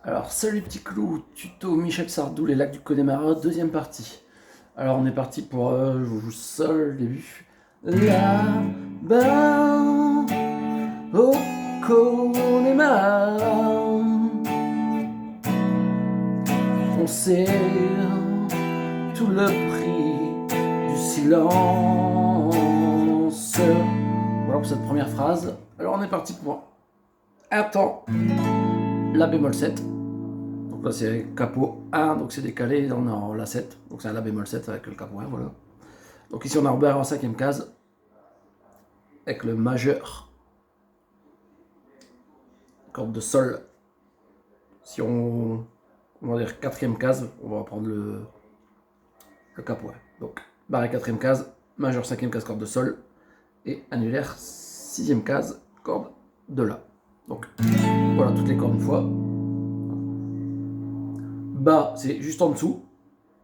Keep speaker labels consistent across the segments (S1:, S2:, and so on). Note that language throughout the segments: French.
S1: Alors, salut petit clou, tuto Michel Sardou, les lacs du Connemara, deuxième partie. Alors, on est parti pour je joue sol, début. Là-bas, au Connemara, on sait tout le prix du silence. Voilà pour cette première phrase. Alors, on est parti pour un temps, La bémol 7. Donc là c'est capot 1, donc c'est décalé, on est en La 7, donc c'est un La bémol 7 avec le capot 1, voilà. Donc ici on a Robert en cinquième case, avec le majeur, corde de sol. Si on va dire quatrième case, on va prendre le capot 1. Donc barré quatrième case, majeur cinquième case, corde de sol, et annulaire sixième case, corde de La. Donc voilà toutes les cordes une fois. Bas c'est juste en dessous,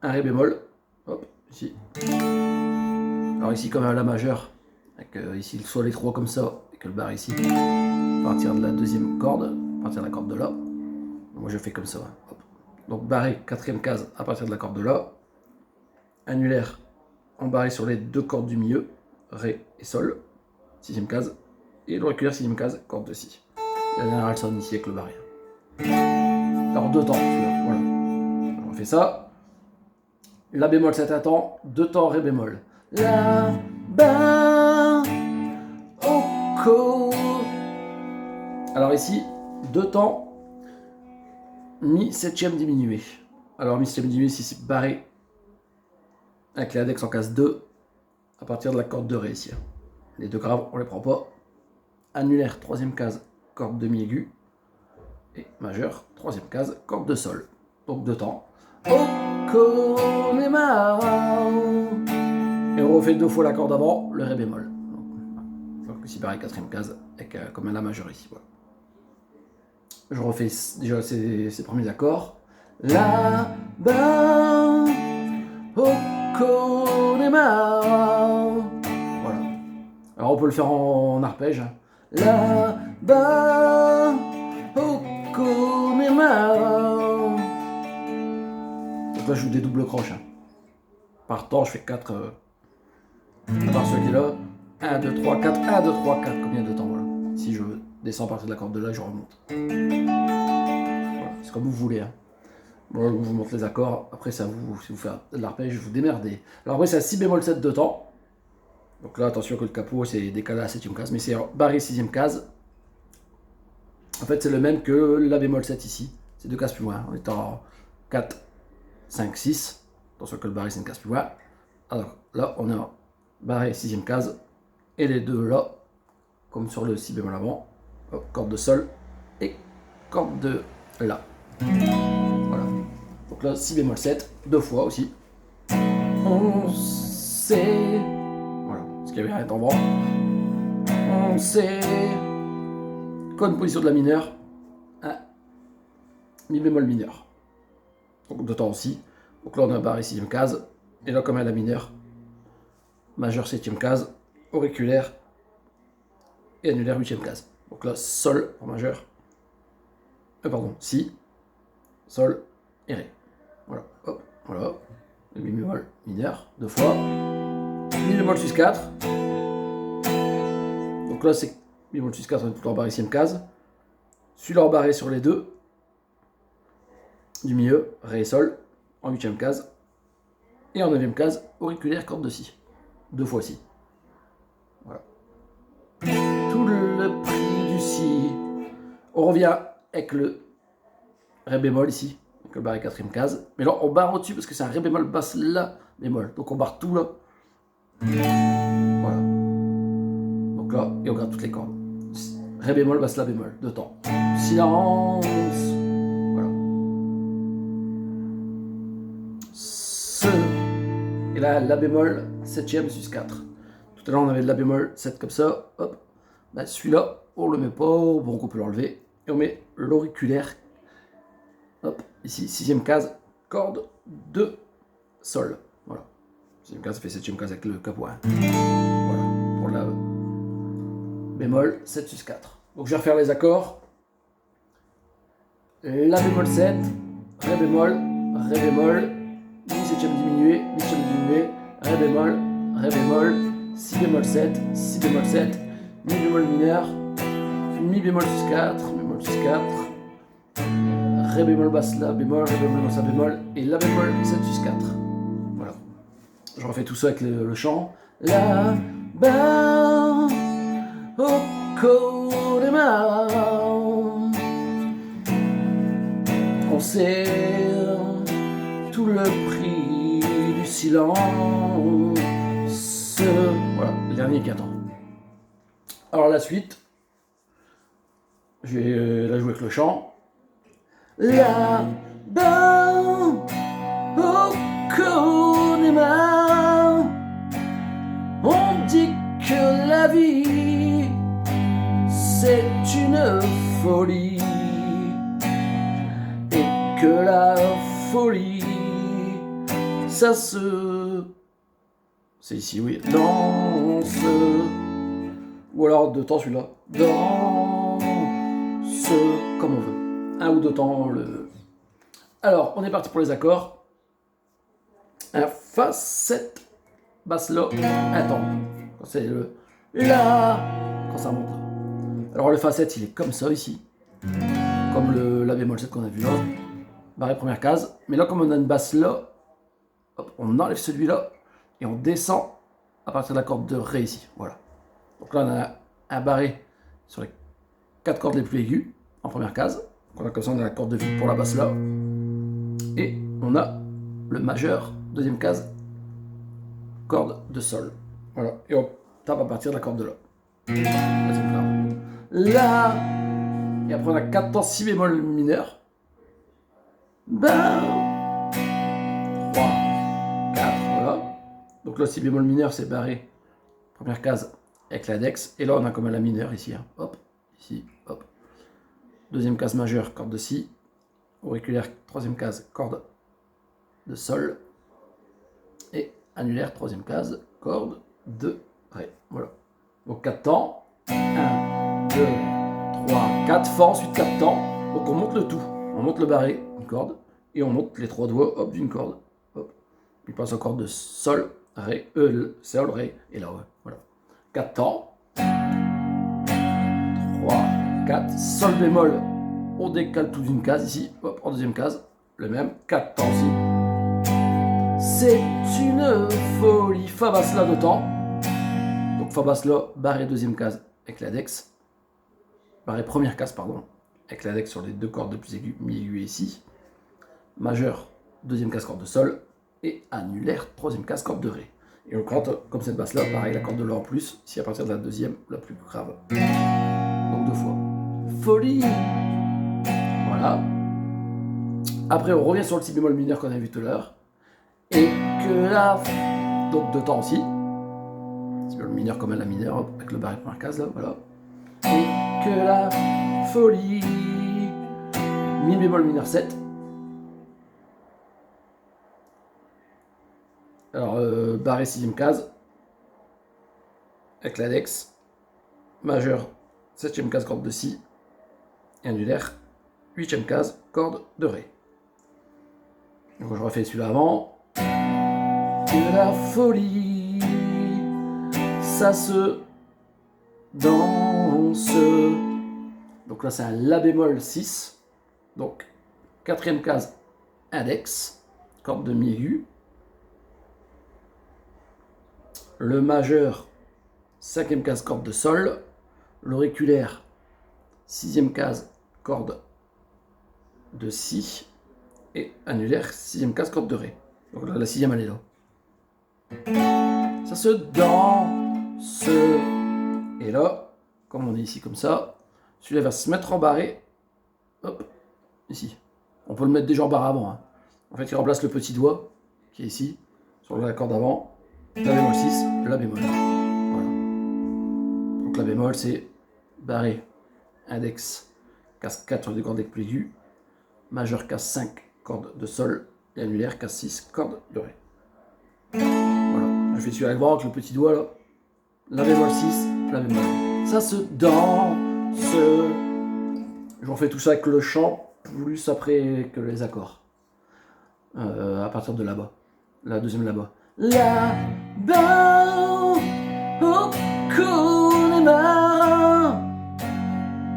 S1: un Ré bémol, hop, ici. Alors ici comme un La majeur, avec ici le sol est 3 comme ça, et que le barre ici, à partir de la deuxième corde, à partir de la corde de La. Moi je fais comme ça, hop. Donc barré, quatrième case, à partir de la corde de La. Annulaire, embarré sur les deux cordes du milieu, Ré et Sol, sixième case, et l'auriculaire, sixième case, corde de Si. La dernière elle sonne ici avec le barré. Alors deux temps, voilà. On fait ça. La bémol 7 à temps, deux temps Ré bémol. La, ba, au, co. Alors ici, deux temps, mi septième diminué. Alors mi septième diminué, ici c'est barré avec l'index en case 2 à partir de la corde de Ré ici. Les deux graves, on les prend pas. Annulaire, troisième case, corde demi aiguë. Et majeur, troisième case, corde de Sol. Donc deux temps. Au Connemara. Et on refait deux fois la corde avant, le Ré bémol. Donc ici pareil, quatrième case, avec comme un La majeur ici. Voilà. Je refais déjà ces premiers accords. Là-bas, au Connemara. Voilà. Alors on peut le faire en arpège. Là-bas, au Connemara. Donc là je joue des doubles croches. Par temps je fais 4. À part celui qui est là. 1, 2, 3, 4, 1, 2, 3, 4. Combien de temps, voilà. Si je descends à partir de la corde de là, je remonte. Voilà, c'est comme vous voulez. Hein. Bon, je vous montre les accords. Après, c'est à vous, si vous faites de l'arpège, vous démerdez. Alors après, c'est à Si bémol 7 de temps. Donc là, attention que le capot, c'est décalé à la septième case. Mais c'est barré sixième case. En fait, c'est le même que La bémol 7 ici. C'est deux cases plus loin. On est en 4, 5, 6. Attention que le barré, c'est une case plus loin. Alors là, on est en barré sixième case. Et les deux là, comme sur le Si bémol avant. Hop, corde de Sol et corde de La. Voilà. Donc là, Si bémol 7, deux fois aussi. On sait. Voilà, ce qu'il y avait rien en bas. On sait. Comme position de la mineure. Un Mi bémol mineur. Donc deux temps aussi. Donc là, on a barré sixième case. Et là, comme un La mineur. Majeur septième case. Auriculaire. Et annulaire huitième case. Donc là, Sol en majeur. Pardon, Si. Sol et Ré. Voilà, hop, voilà. Le Mi bémol mineur, deux fois. Mi bémol sus 4. Donc là, c'est Mi bémol sus 4, on est tout en barré sixième case. Celui-là en barré sur les deux. Du milieu, Ré et Sol, en huitième case. Et en neuvième case, auriculaire, corde de Si. Deux fois Si. Voilà. Tout le prix du Si. On revient avec le Ré bémol ici. Donc le barré quatrième case. Mais là, on barre au-dessus parce que c'est un Ré bémol basse La bémol. Donc on barre tout là. Voilà. Donc là, et on garde toutes les cordes. Ré bémol basse La bémol. Deux temps. Silence. Voilà. Ce. Et là, La bémol septième sus 4. Tout à l'heure, on avait le La bémol 7 comme ça. Hop. Ben, celui-là, on le met pas. Bon, on peut l'enlever. Et on met l'auriculaire. Hop, ici, sixième case, corde de Sol. Voilà. Sixième case, ça fait septième case avec le capot 1. Voilà, pour la bémol 7 sus 4. Donc je vais refaire les accords. La bémol 7, Ré bémol, Mi septième diminué, Ré bémol, Si bémol 7, Mi bémol mineur, Mi bémol sus 4, Ré bémol basse La bémol, Ré bémol basse La bémol, et La bémol 7 sus 4. Voilà. Je refais tout ça avec le chant. Là-bas, au cours des mains, on sait tout le prix du silence. Voilà, le dernier qui attend. Alors la suite, je vais la jouer avec le chant. Là-bas, au cours des mains, on dit que la vie, c'est une folie, et que la folie, ça se... C'est ici, oui. Danse. Ou alors deux temps celui-là. Danse. Comme on veut. Un ou deux temps. Alors, on est parti pour les accords. Un Fa, 7, basse La, un temps. C'est le La, quand ça monte. Alors le Fa 7, il est comme ça ici. Comme le La bémol 7 qu'on a vu là. Barré première case. Mais là, comme on a une basse La, hop, on enlève celui-là. Et on descend à partir de la corde de Ré ici. Voilà. Donc là, on a un barré sur les 4 cordes les plus aiguës en première case. Donc on a comme ça, on a la corde de vide pour la basse là. Et on a le majeur, deuxième case, corde de Sol. Voilà. Et on tape à partir de la corde de La. Et après, on a 4 temps si bémol mineur. Ben. 3, 4, voilà. Donc là, si bémol mineur, c'est barré. Première case avec l'index. Et là, on a comme la mineure ici. Hein. Hop, ici, hop. Deuxième case majeure, corde de Si. Auriculaire, troisième case, corde de Sol. Et annulaire, troisième case, corde de Ré. Voilà. Donc 4 temps. 1, 2, 3, 4. Fa, ensuite 4 temps. Donc on monte le tout. On monte le barré, une corde. Et on monte les 3 doigts, hop, d'une corde. Hop. Puis passe en corde de Sol. Ré, Sol, Ré, et là, ouais, voilà. 4 temps. 3, 4, Sol bémol, on décale tout d'une case ici, hop, en deuxième case, le même, 4 temps aussi. C'est une folie, Fa basse La de temps. Donc Fa basse La, barré deuxième case avec l'index. Barré première case, pardon, avec l'index sur les deux cordes de plus aiguës, Mi aigu et Si. Majeur, deuxième case, corde de Sol. Et annulaire, troisième case, corde de Ré. Et on compte, comme cette basse là, pareil, la corde de La en plus, ici à partir de la deuxième, la plus grave. Donc 2 fois. Folie. Voilà. Après, on revient sur le Si bémol mineur qu'on a vu tout à l'heure. Et que la... Donc 2 temps aussi. Si bémol mineur comme la mineure, avec le barré première case là, voilà. Et que la folie. Mi bémol mineur 7. Alors, barré 6ème case, avec l'index, majeur 7ème case, corde de Si, et annulaire, 8ème case, corde de Ré. Donc je refais celui-là avant. Que la folie, ça se danse. Donc là c'est un La bémol 6, donc 4ème case, index, corde de Mi aigu. Le majeur, 5ème case, corde de Sol. L'auriculaire, 6ème case, corde de Si. Et annulaire, 6ème case, corde de Ré. Donc là, la 6ème, elle est là. Ça se danse. Et là, comme on est ici comme ça, celui-là va se mettre en barré. Hop, ici. On peut le mettre déjà en barre avant. Hein. En fait, il remplace le petit doigt, qui est ici, sur la corde avant. La bémol 6, La bémol. Voilà. Donc La bémol, c'est barré, index, case 4 sur des cordes les plus aiguës, majeur case 5, corde de Sol, et annulaire case 6, corde de Ré. Voilà. Je fais celui-là avec le petit doigt là. La bémol 6, La bémol. Ça se danse. Je refais tout ça avec le chant. plus après que les accords. À partir de là-bas. La deuxième là-bas. Là-bas, au Connemara,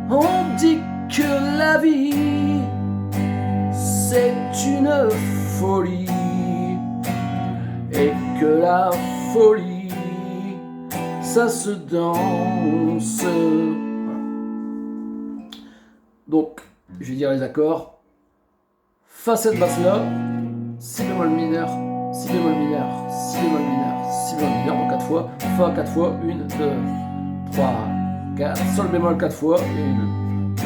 S1: on dit que la vie, c'est une folie. Et que la folie, ça se danse. Donc, je vais dire les accords. Fa cette basse là, si bémol mineur, si bémol mineur, si bémol mineur, si bémol mineur, donc 4 fois, fa 4 fois, 1, 2, 3, 4, sol bémol 4 fois, 1, 2,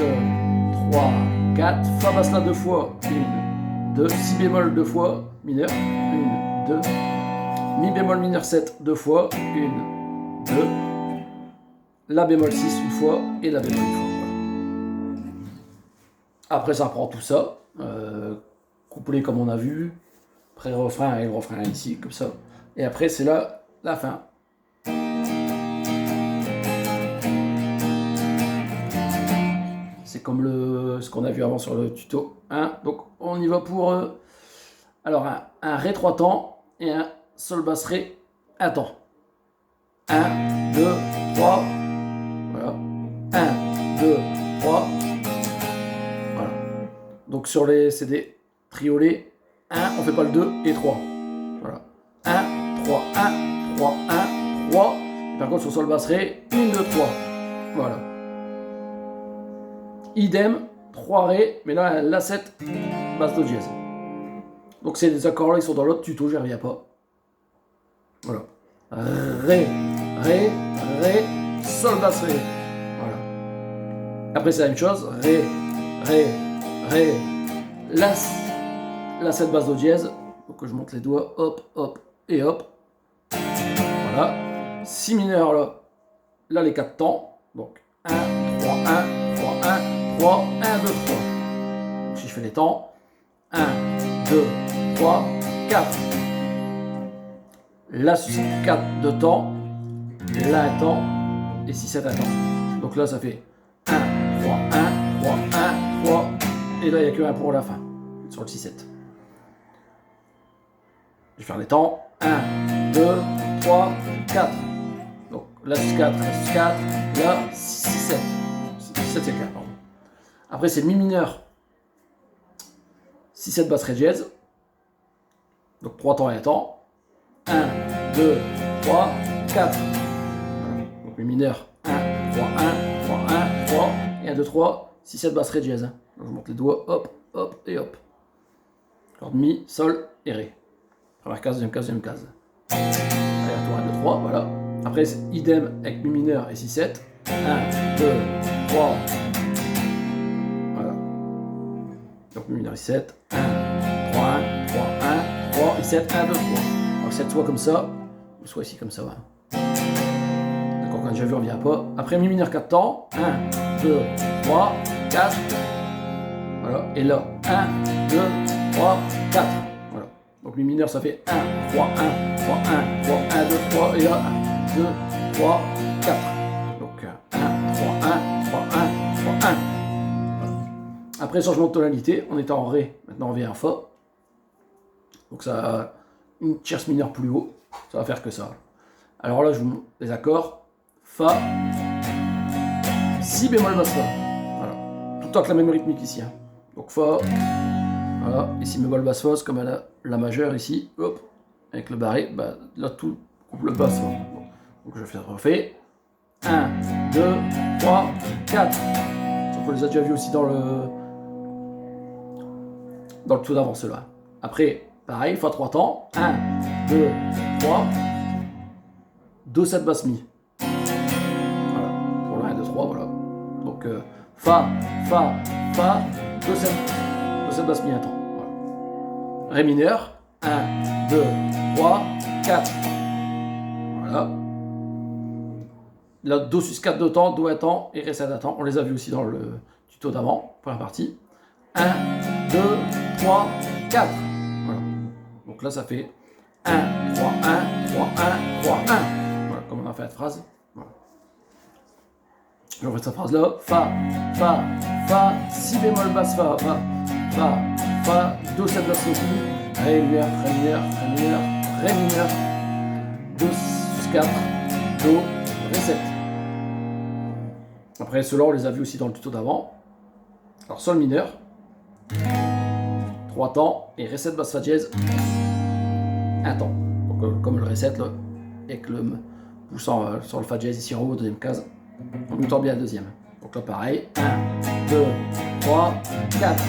S1: 3, 4, fa basse là 2 fois, 1, 2, si bémol 2 fois, mineur, 1, 2, mi bémol mineur 7 2 fois, 1, 2, la bémol 6 une fois, et la bémol une fois. Après ça reprend tout ça, couplet comme on a vu, pré-refrain et le refrain ici, comme ça. Et après c'est là la fin. C'est comme ce qu'on a vu avant sur le tuto. Hein. Donc on y va pour alors un Ré 3 temps et un Sol basse Ré 1 temps. 1, 2, 3. Voilà. 1, 2, 3. Voilà. Donc sur les CD triolets, 1, on fait pas le 2 et 3. Voilà. 1, 3, 1, 3, 1, 3. Par contre sur Sol basse Ré, 1, 2, 3. Voilà. Idem, 3 Ré, mais là, la 7, basse do dièse. Donc ces accords là, ils sont dans l'autre tuto, j'y reviens pas. Voilà. Ré, Ré, Ré, Sol basse Ré. Voilà. Après c'est la même chose. Ré, Ré, Ré, la 7 basse do dièse. Donc je monte les doigts, hop, hop, et hop. Voilà. Si mineur là. Là les 4 temps. Donc 1, 3, 1, 3, 1, 3, 1, 2, 3. Donc si je fais les temps. 1, 2, 3, 4. La 4 de temps, la 1 temps, et 6, 7 1 temps. Donc là ça fait 1, 3, 1, 3, 1, 3, et là il n'y a que 1 pour la fin, sur le 6, 7. Je vais faire les temps, 1, 2, 3, 4. Donc la 6, 4, la 6, 4, là 6, 7. 6, 7, c'est 4, pardon. Après c'est mi mineur, 6, 7 basse Ré dièse. Donc 3 temps et 1 temps. 1, 2, 3, 4. Voilà. Donc mi mineur, 1, 3, 1, 3, 1, 3. Et 1, 2, 3, 6, 7 basse Ré dièse. Donc je monte les doigts, hop, hop et hop. Corde mi, sol et Ré. Première case, deuxième case, deuxième case. Allez, retour 1, 2, 3, voilà. Après c'est idem avec mi mineur et 6, 7. 1, 2, 3. Voilà. Donc mi mineur et 7. 1, 3, 1, 3, 1, 3 et 7, 1, 2, 3. Alors 7 soit comme ça, ou soit ici comme ça. Voilà. D'accord, quand j'ai vu, on revient pas. Après mi mineur 4 temps. 1, 2, 3, 4. Voilà. Et là, 1, 2, 3, 4. Voilà. Donc mi mineur ça fait 1, 3, 1, 3, 1, 3, 1, 2, 3. Et là, 1, 2, 3, 4. Donc 1, 3, 1, 3, 1, 3, 1. Voilà. Après changement de tonalité, on était en Ré, maintenant on vient en Fa. Donc ça une tierce mineure plus haut, ça va faire que ça. Alors là je vous montre les accords. Fa, Si bémol basse Fa. Voilà. Tout le temps avec la même rythmique ici. Hein. Donc Fa, voilà, et Si bémol basse Fa, c'est comme la majeure ici, hop, avec le barré, bah, là tout couple basse Fa. Bon. Donc je refais 1, 2, 3, 4. Donc on les a déjà vus aussi dans le tout d'avant ceux-là. Après, pareil, Fa 3 temps. 1, 2, 3. 2, 7 basse mi. Voilà. Pour le 1, 2, 3, voilà. Donc Fa, Fa, Fa, 2, 7 basse mi un temps. Voilà. Ré mineur. 1, 2, 3, 4. Voilà. Là, Do sus 4 de temps, Do un temps et Ré 7 un temps. On les a vus aussi dans le tuto d'avant, première partie. 1, 2, 3, 4. Voilà. Donc là, ça fait 1, 3, 1, 3, 1, 3, 1. Voilà, comme on a fait la phrase. Voilà. Je refais cette phrase-là. Fa, fa, fa, si bémol basse, fa, fa, fa, fa, do, 7 basse, aussi. Ré mineur, ré mineur, ré mineur, ré mineur, do, sus 4, do, ré 7. Après, ceux-là, on les a vus aussi dans le tuto d'avant. Alors, sol mineur, 3 temps, et ré 7 basse fa dièse, 1 temps. Donc, comme le ré 7, là, avec le poussant sur le fa dièse ici en haut, deuxième case, on mutant bien la deuxième. Donc là, pareil, 1, 2, 3, 4.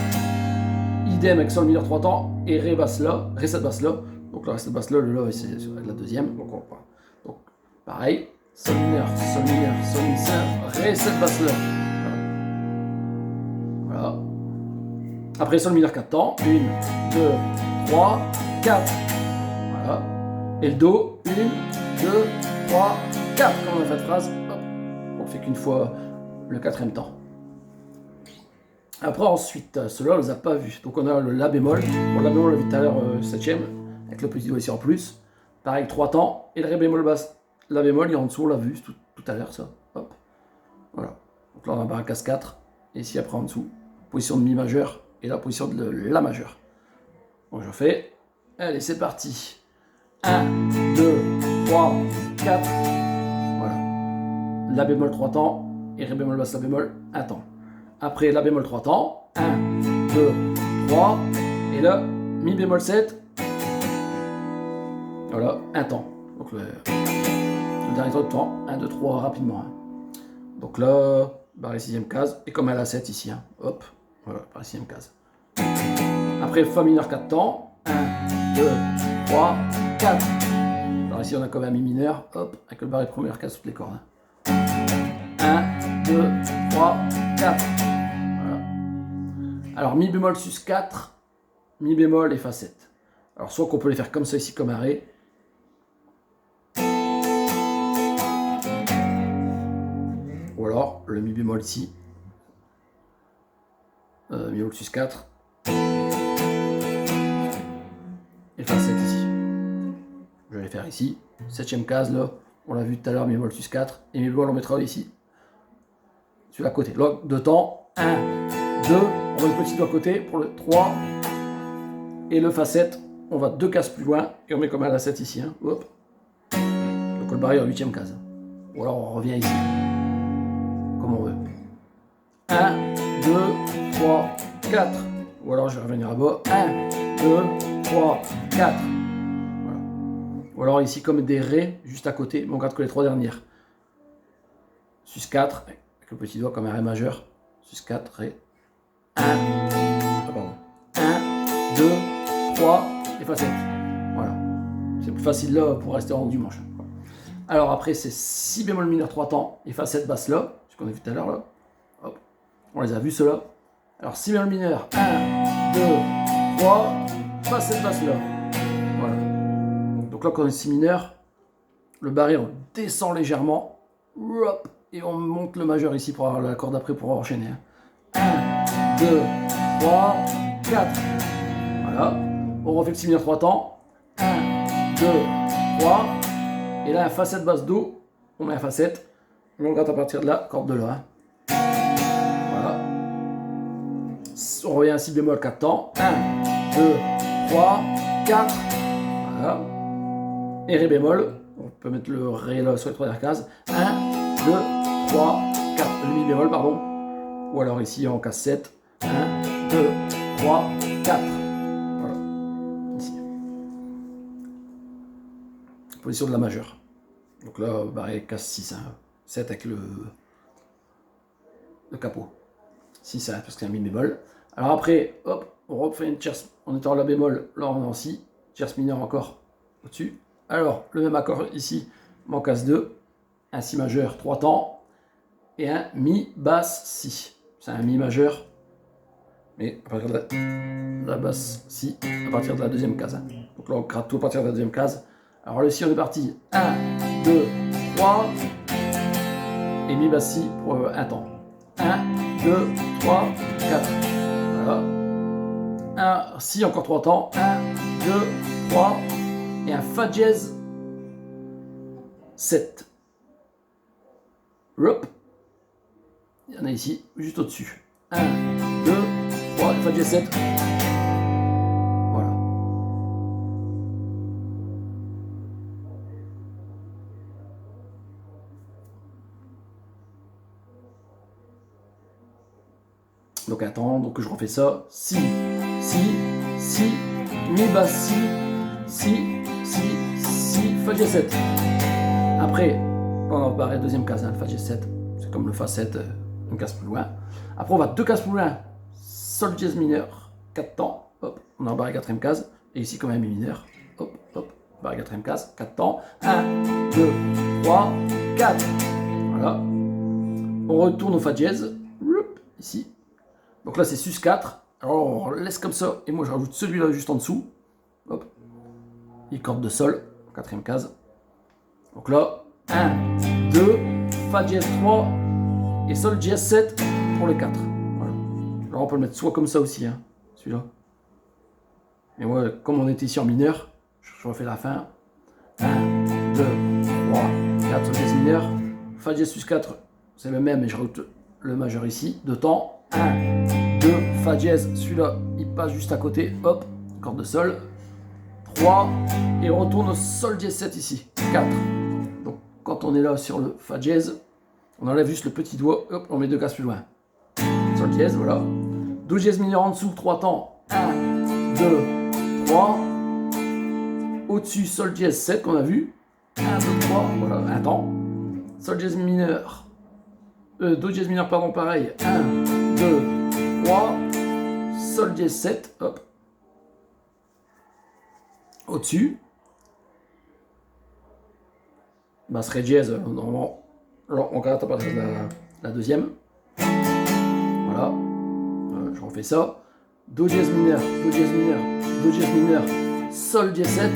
S1: Idem avec sol mineur 3 temps, et ré basse là, ré 7 basse là. Donc là, ré 7 basse là, le la, c'est la deuxième. Donc, pareil, sol mineur, sol mineur, sol mineur, ré 7 basse là. Voilà. Après sol mineur 4 temps, 1, 2, 3, 4. Voilà. Et le do, 1, 2, 3, 4. Quand on a fait de phrase, hop, on fait qu'une fois le quatrième temps. Après, ensuite, ceux-là, on les a pas vus. Donc on a le la bémol. Bon, la bémol, on l'a vu tout à l'heure, 7ème, avec le petit doigt ici en plus. Pareil, 3 temps. Et le ré bémol basse. La bémol, il est en dessous, on l'a vu tout à l'heure, ça. Hop. Voilà. Donc là, on a un casse 4. Et ici, après, en dessous, position de mi majeur. Et là, position de la majeur. Donc je fais. Allez, c'est parti. 1, 2, 3, 4. Voilà. La bémol 3 temps. Et ré bémol basse, la bémol 1 temps. Après la bémol 3 temps, 1, 2, 3, et là, mi bémol 7, voilà, 1 temps. Donc le dernier temps de temps, 1, 2, 3, rapidement. Hein. Donc là, barré 6ème case, et comme elle a 7 ici, hein, hop, voilà, barré 6ème case. Après fa mineur 4 temps, 1, 2, 3, 4. Alors ici on a comme un mi mineur, hop, avec le barré première case toutes les cordes. Hein. 1, 2, 3, 4. Voilà. Alors mi bémol sus 4, mi bémol et fa 7. Alors soit qu'on peut les faire comme ça ici comme un ré. Ou alors le mi bémol ici. Mi bémol sus 4. Et fa 7 ici. Je vais les faire ici. 7ème case là. On l'a vu tout à l'heure, mi bémol sus 4. Et mi bémol on mettra ici. Sur la côté. Là, de temps. 1, 2. On met le petit doigt à côté pour le 3. Et le fa 7. On va 2 cases plus loin. Et on met comme à la 7 ici. Hein. Hop. Le col barré en 8ème case. Ou alors on revient ici. Comme on veut. 1, 2, 3, 4. Ou alors je vais revenir à bas. 1, 2, 3, 4. Voilà. Ou alors ici comme des ré juste à côté. Mais on garde que les 3 dernières. Sus 4. Avec le petit doigt comme un ré majeur. Sus 4, ré. 1, 2, 3 et fa 7. Voilà. C'est plus facile là pour rester en haut du manche. Alors après c'est si bémol mineur 3 temps et fa 7 basse là. Ce qu'on a vu tout à l'heure là. Hop. On les a vus ceux-là. Alors si bémol mineur 1, 2, 3, fa 7 basse là. Voilà. Donc là quand on est si mineur, le barré on descend légèrement. Hop. Et on monte le majeur ici pour avoir la corde d'après pour enchaîner. 1, 2, 3, 4. Voilà. On refait le si mineur 3 temps. 1, 2, 3. Et là, un fa 7 basse do. On met un fa 7. Et on gratte à partir de là, corde de la. Voilà. On revient à si bémol 4 temps. 1, 2, 3, 4. Voilà. Et ré bémol. On peut mettre le ré là sur les 3 dernières cases. 1, 2, 3, 4. Le mi bémol, pardon. Ou alors ici en case 7. 1, 2, 3, 4. Voilà. Ici. Position de la majeure. Donc là, barré case 6. Hein. 7 avec le capot. 6 hein, parce que c'est un mi bémol. Alors après, hop, on refait une tierce. On est en la bémol. Là, on est en si. Tierce mineure encore au-dessus. Alors, le même accord ici, mais en case 2. Un si majeur 3 temps. Et un mi basse si. C'est un mi majeur. Mais à partir de la basse si, à partir de la deuxième case. Hein. Donc là, on gratte tout à partir de la deuxième case. Alors le si, on est parti. 1, 2, 3. Et mi basse si pour un temps. 1, 2, 3, 4. Voilà. Un si, encore 3 temps. 1, 2, 3. Et un fa dièse 7. Hop. Il y en a ici, juste au-dessus. 1, 2, 3, Fa dièse 7. Voilà. Donc attends, donc je refais ça. Si, Mi basse, si, Fa dièse 7. Après, on va barrer deuxième case, hein, le Fa dièse 7. C'est comme le Fa 7, une case plus loin. Après, on va 2 cases plus loin. Sol dièse mineur, 4 temps. Hop, on a barré la quatrième case. Et ici, quand même, Mi mineur. Hop, barré la quatrième case, 4 temps. 1, 2, 3, 4. Voilà. On retourne au Fa dièse. Ici. Donc là, c'est Sus 4. Alors, on laisse comme ça. Et moi, je rajoute celui-là juste en dessous. Hop. Et corde de Sol, quatrième case. Donc là, 1, 2, Fa dièse 3 et Sol dièse 7 pour les 4. Voilà. Alors, on peut le mettre soit comme ça aussi, hein, celui-là. Et moi, comme on était ici en mineur, je refais la fin. 1, 2, 3, 4, Sol dièse mineur. Fa dièse Sus 4, c'est le même, et je rajoute le majeur ici. 2 temps. 1, 2, Fa dièse, celui-là, il passe juste à côté, hop, corde de Sol, 3, et on retourne au Sol dièse 7 ici, 4. Donc, quand on est là sur le Fa dièse, on enlève juste le petit doigt, hop, on met 2 cases plus loin. Sol dièse, voilà. Do dièse mineur en dessous, 3 temps, 1, 2, 3. Au-dessus, Sol dièse 7 qu'on a vu, 1, 2, 3, voilà, un temps. Sol dièse mineur, Do dièse mineur, pardon, pareil, 1, 2, 3, Sol dièse 7, hop, au-dessus, basse ré dièse, normalement, alors on gratte à partir de la deuxième, voilà, je refais ça, Do dièse mineur, Do dièse mineur, Do dièse mineur, Sol dièse 7,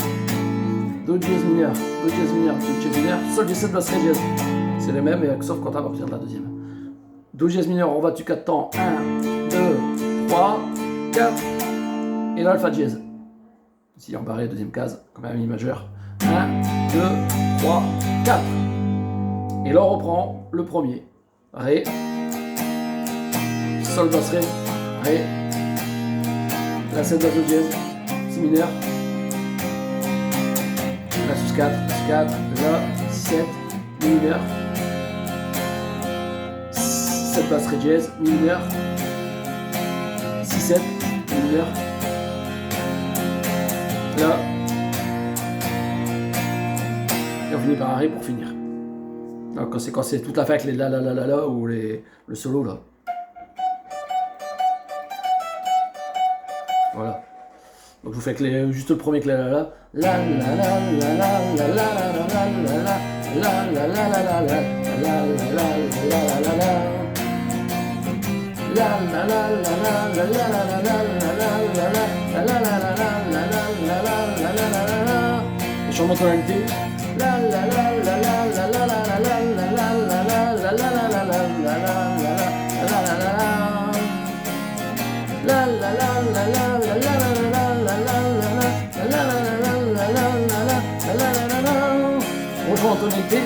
S1: Do dièse mineur, Do dièse mineur, Do dièse mineur, Sol dièse 7, basse ré dièse, c'est les mêmes, sauf quand à partir de la deuxième. Do dièse mineur, on va dessus 4 temps. 1, 2, 3, 4. Et là, le Fa dièse. Ici, on barré, deuxième case, comme un Mi majeur. 1, 2, 3, 4. Et là, on reprend le premier. Ré. Sol basse Ré. Ré. La 7 basse Do dièse. Si mineur. La Sus 4. Sus 4. La 7. Mi mineur. 7 basse Ré dièse, Mi mineur, 6, 7, Mi mineur, là, et on finit par un Ré pour finir. Donc quand c'est tout à fait avec les la ou le solo là. Voilà. Donc je vous fais avec juste le premier avec la les changements de tonalité. Changement de tonalité.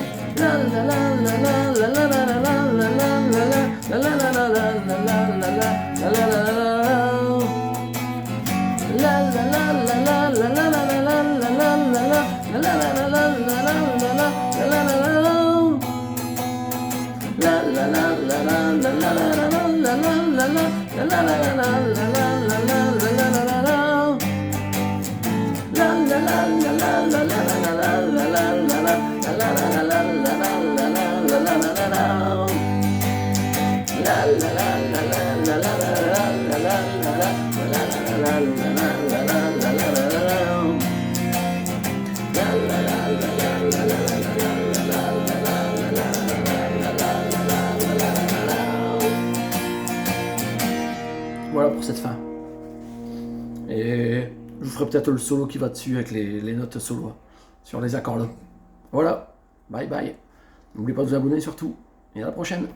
S1: Voilà pour cette fin. Et je vous ferai peut-être le solo qui va dessus avec les notes solo sur les accords là. Voilà, bye bye. N'oubliez pas de vous abonner surtout. Et à la prochaine.